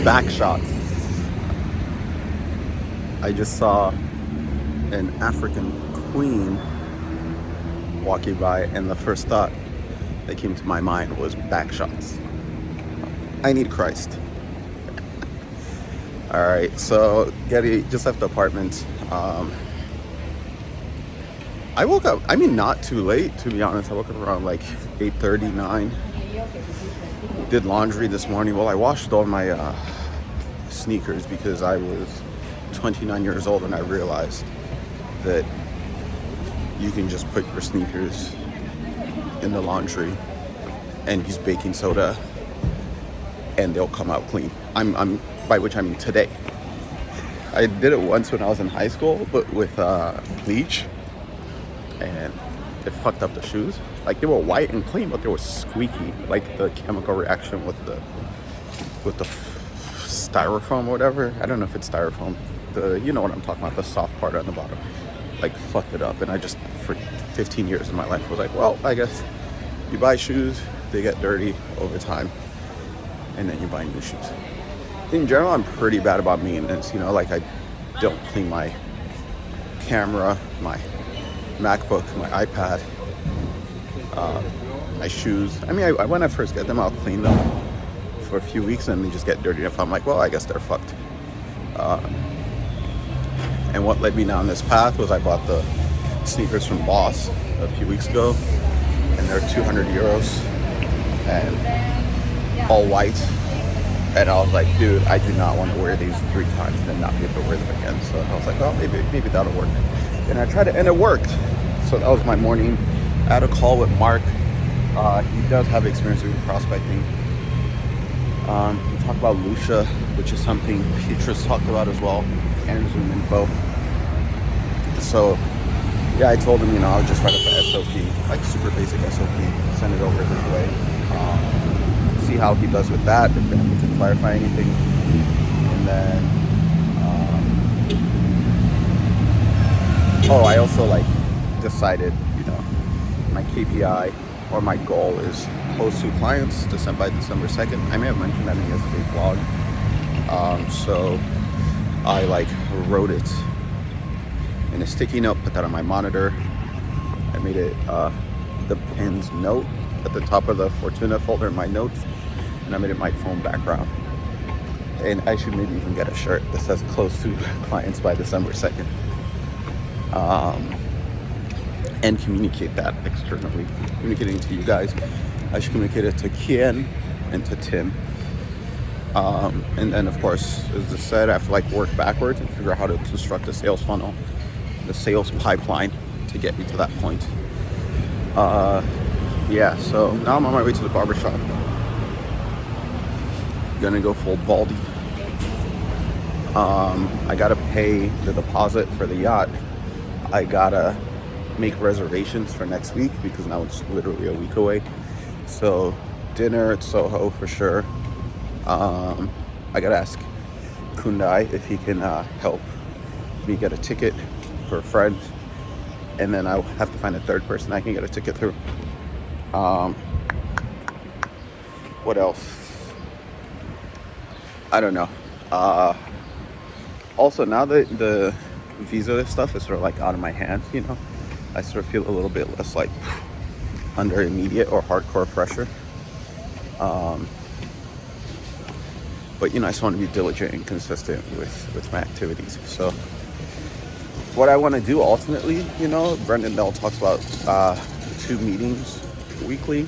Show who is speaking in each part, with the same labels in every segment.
Speaker 1: Backshots. I just saw an African queen walking by, and the first thought that came to my mind was backshots. I need Christ. All right, so Getty just left the apartment. I woke up, not too late, to be honest. I woke up around like 8:30, 9. Did laundry this morning. Well, I washed all my sneakers because I was 29 years old and I realized that you can just put your sneakers in the laundry and use baking soda and they'll come out clean. I'm by which I mean today. I did it once when I was in high school, but with bleach, and it fucked up the shoes. Like, they were white and clean, but they were squeaky, like the chemical reaction with the styrofoam or whatever. I don't know if it's styrofoam. You know what I'm talking about, the soft part on the bottom. Like, fucked it up. And I just, for 15 years of my life, was like, well, I guess you buy shoes, they get dirty over time, and then you buy new shoes. In general, I'm pretty bad about maintenance. Like, I don't clean my camera, my MacBook, my iPad, my shoes. When I first get them, I'll clean them for a few weeks and they just get dirty. If I'm like, well, I guess they're fucked. And what led me down this path was I bought the sneakers from Boss a few weeks ago, and they're 200 euros and all white. And I was like, dude, I do not want to wear these 3 times and then not be able to wear them again. So I was like, well, maybe that'll work. And I tried it, and it worked. So that was my morning. I had a call with Mark. He does have experience with prospecting. We talked about Lucia, which is something Petrus talked about as well, and Zoom info. So, yeah, I told him, I'll just write up an SOP, like super basic SOP, send it over this way. See how he does with that, if I need to clarify anything. And then, I also decided, my KPI or my goal is close 2 clients by December 2nd. I may have mentioned that in yesterday's vlog. So I wrote it in a sticky note, put that on my monitor. I made it the pinned note at the top of the Fortuna folder in my notes, and I made it my phone background. And I should maybe even get a shirt that says close 2 clients by December 2nd. And communicate that externally, communicating to you guys. I should communicate it to Kian and to Tim. And then, of course, as I said, I have to work backwards and figure out how to construct a sales funnel, the sales pipeline to get me to that point. Yeah, so now I'm on my way to the barbershop. Gonna go full baldy. I gotta pay the deposit for the yacht. I gotta make reservations for next week because now it's literally a week away. So dinner at Soho for sure. I gotta ask Kundai if he can help me get a ticket for a friend, and then I'll have to find a third person I can get a ticket through. What else? I don't know. Also, now that the visa stuff is sort of out of my hands, I sort of feel a little bit less under immediate or hardcore pressure. But I just want to be diligent and consistent with my activities. So what I want to do ultimately, Brendan Bell talks about 2 meetings weekly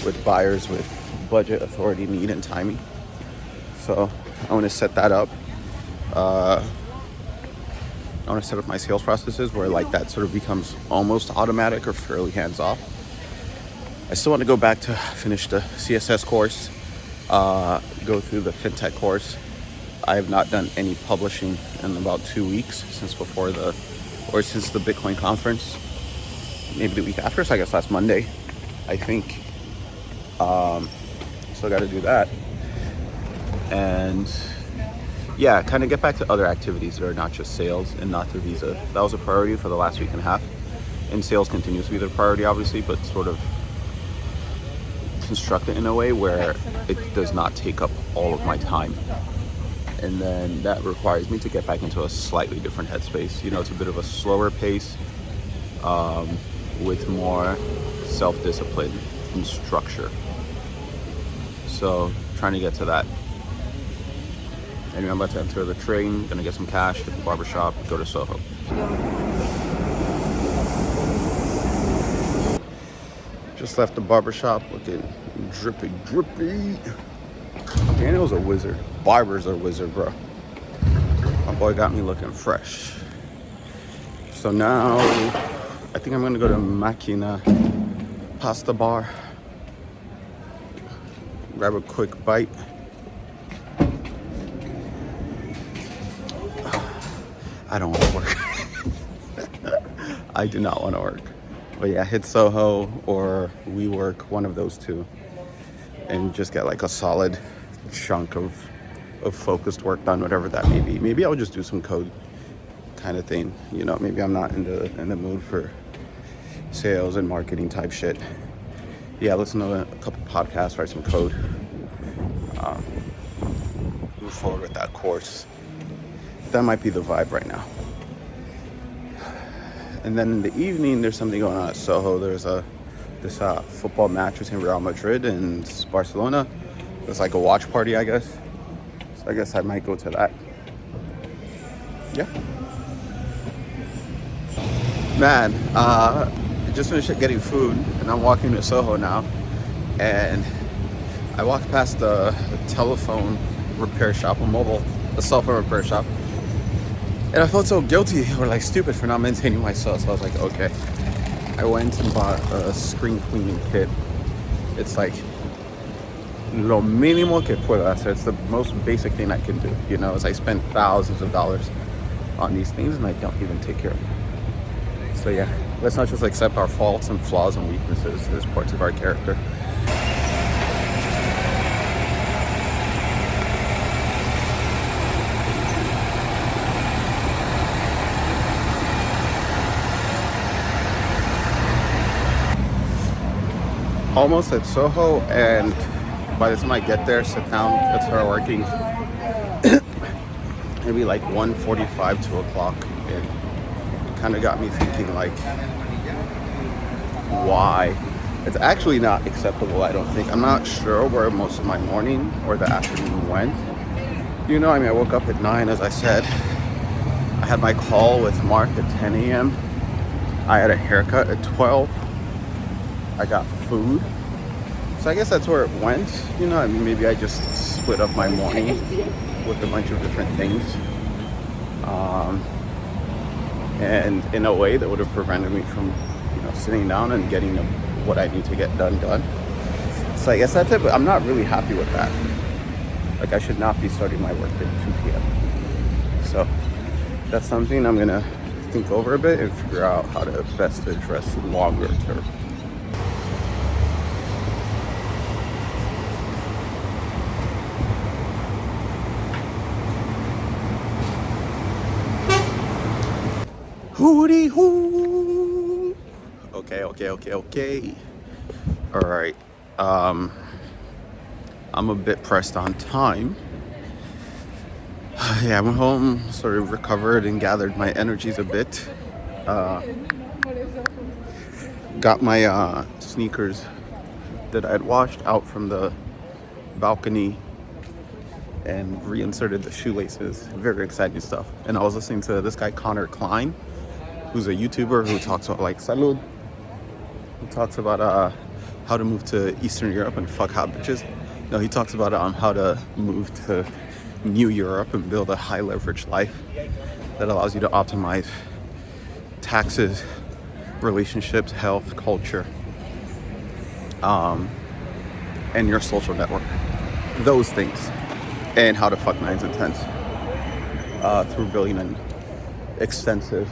Speaker 1: with buyers with budget, authority, need, and timing. So I want to set that up. I want to set up my sales processes where that sort of becomes almost automatic or fairly hands-off. I still want to go back to finish the CSS course, go through the FinTech course. I have not done any publishing in about 2 weeks since the Bitcoin conference, maybe the week after, so I guess last Monday, I think. So I got to do that. And yeah, kind of get back to other activities that are not just sales and not through Visa. That was a priority for the last week and a half. And sales continues to be the priority, obviously, but sort of construct it in a way where it does not take up all of my time. And then that requires me to get back into a slightly different headspace. You know, it's a bit of a slower pace, with more self-discipline and structure. So trying to get to that. Anyway, I'm about to enter the train, gonna get some cash, hit the barbershop, go to Soho. Just left the barbershop looking drippy, drippy. Daniel's a wizard. Barbers are wizard, bro. My boy got me looking fresh. So now, I think I'm gonna go to Macchina Pasta Bar. Grab a quick bite. I don't want to work. I do not want to work. But yeah, hit Soho or WeWork, one of those two. And just get like a solid chunk of focused work done, whatever that may be. Maybe I'll just do some code kind of thing. You know, maybe I'm not in the mood for sales and marketing type shit. Yeah, listen to a couple podcasts, write some code. Move forward with that course. That might be the vibe right now. And then in the evening, there's something going on at Soho. There's this football match between Real Madrid and Barcelona. It's like a watch party, I guess. So I guess I might go to that. Yeah. Man, I just finished getting food, and I'm walking to Soho now. And I walked past the telephone repair shop, a cell phone repair shop. And I felt so guilty or like stupid for not maintaining myself. So I was like, okay. I went and bought a screen cleaning kit. It's like lo mínimo que puedo hacer. It's the most basic thing I can do. You know, as I spend thousands of dollars on these things and I don't even take care of them. So yeah, let's not just accept our faults and flaws and weaknesses as parts of our character. Almost at Soho, and by the time I get there, sit down, and start working, maybe like 1:45, 2 o'clock. It kind of got me thinking, like, why? It's actually not acceptable, I don't think. I'm not sure where most of my morning or the afternoon went. You know, I mean, I woke up at 9, as I said. I had my call with Mark at 10 a.m. I had a haircut at 12. I got food. So I guess that's where it went. You know, I mean, maybe I just split up my morning with a bunch of different things. And in a way that would have prevented me from, you know, sitting down and getting what I need to get done. So I guess that's it, but I'm not really happy with that. Like, I should not be starting my work at 2 p.m. So that's something I'm gonna think over a bit and figure out how to best address longer term. Hootie hoo. Okay. All right. I'm a bit pressed on time. Yeah, I went home, sort of recovered and gathered my energies a bit. Got my sneakers that I had washed out from the balcony and reinserted the shoelaces. Very exciting stuff. And I was listening to this guy, Connor Klein, who's a YouTuber who talks about like salud. He talks about how to move to Eastern Europe and fuck hot bitches. No, he talks about how to move to New Europe and build a high leverage life that allows you to optimize taxes, relationships, health, culture, and your social network. Those things. And how to fuck nines and tens through building an extensive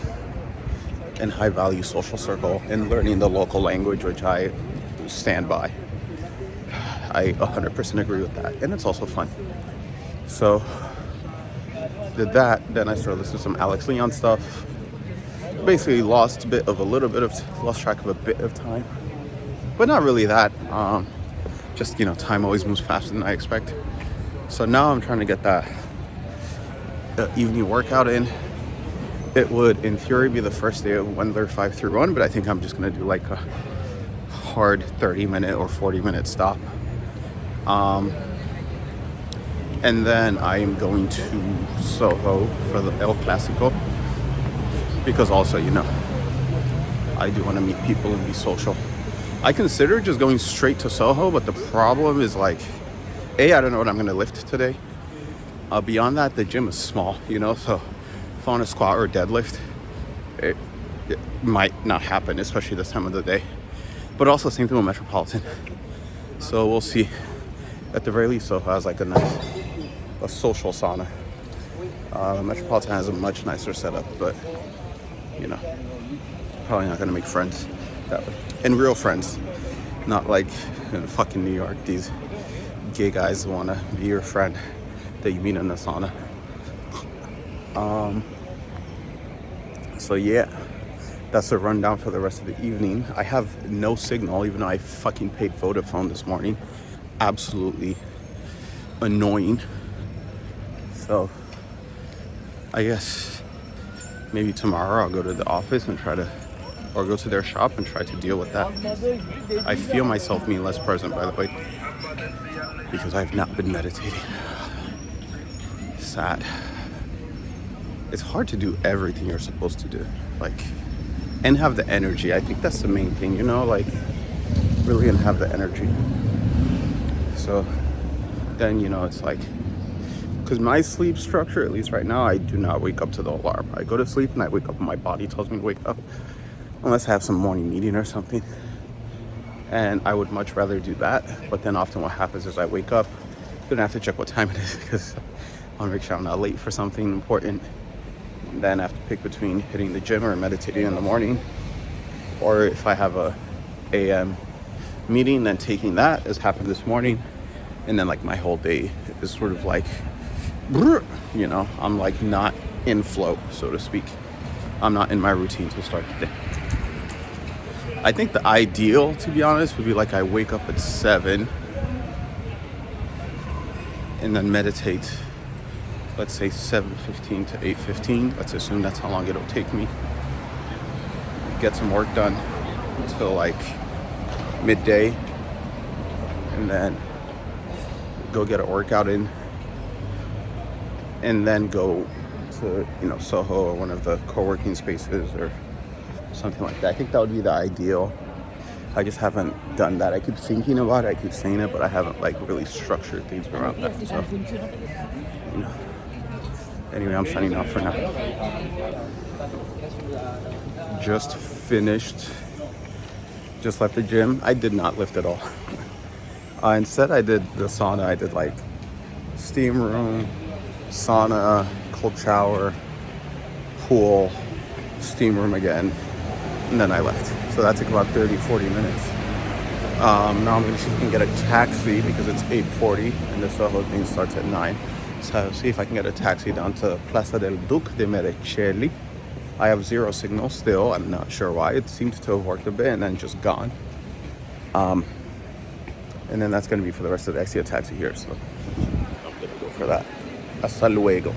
Speaker 1: and high value social circle and learning the local language, which I stand by. I 100% agree with that. And it's also fun. So did that, then I started listening to some Alex Leon stuff. Basically lost track of a bit of time. But not really that. Just, you know, time always moves faster than I expect. So now I'm trying to get that an evening workout in. It would, in theory, be the first day of Wendler 531, but I think I'm just gonna do like a hard 30-minute or 40-minute stop. And then I am going to Soho for the El Clasico, because also, you know, I do want to meet people and be social. I consider just going straight to Soho, but the problem is like, I don't know what I'm going to lift today. Beyond that, the gym is small, you know, so if I want to squat or deadlift, it might not happen, especially this time of the day. But also, same thing with Metropolitan. So we'll see. At the very least, Soho has like a social sauna. Metropolitan has a much nicer setup, but you know, probably not gonna make friends that way. And real friends, not like in fucking New York, these gay guys wanna be your friend that you meet in the sauna. So yeah, that's a rundown for the rest of the evening. I have no signal, even though I fucking paid Vodafone this morning. Absolutely annoying. So I guess maybe tomorrow I'll go to the office and or go to their shop and try to deal with that. I feel myself being less present, by the way, because I've not been meditating. Sad. It's hard to do everything you're supposed to do, like, and have the energy. I think that's the main thing, you know, like really, and have the energy. So then, you know, it's like, because my sleep structure, at least right now, I do not wake up to the alarm. I go to sleep and I wake up and my body tells me to wake up, unless I have some morning meeting or something. And I would much rather do that. But then often what happens is I wake up, then I have to check what time it is, because I want to make sure I'm not late for something important. And then I have to pick between hitting the gym or meditating in the morning, or if I have a AM meeting, then taking that, as happened this morning. And then like my whole day is sort of like, you know, I'm like not in flow, so to speak. I'm not in my routine to start the day. I think the ideal, to be honest, would be like I wake up at 7 and then meditate, let's say 7:15 to 8:15. Let's assume that's how long it'll take me. Get some work done until like midday, and then go get a workout in, and then go to, you know, Soho or one of the co-working spaces or something like that. I think that would be the ideal. I just haven't done that. I keep thinking about it, I keep saying it, but I haven't like really structured things around that. So, you know. Anyway, I'm signing off for now. Just finished. Just left the gym. I did not lift at all. Instead, I did the sauna. I did like steam room, sauna, cold shower, pool, steam room again, and then I left. So that took about 30-40 minutes. Now I'm going to see if I can get a taxi, because it's 8:40 and the Soho thing starts at 9. So see if I can get a taxi down to Plaza del Duque de Merecelli. I have zero signal still. I'm not sure why. It seems to have worked a bit and then just gone. And then that's going to be for the rest of the day. I see a taxi here, so I'm going to go for that. Hasta luego.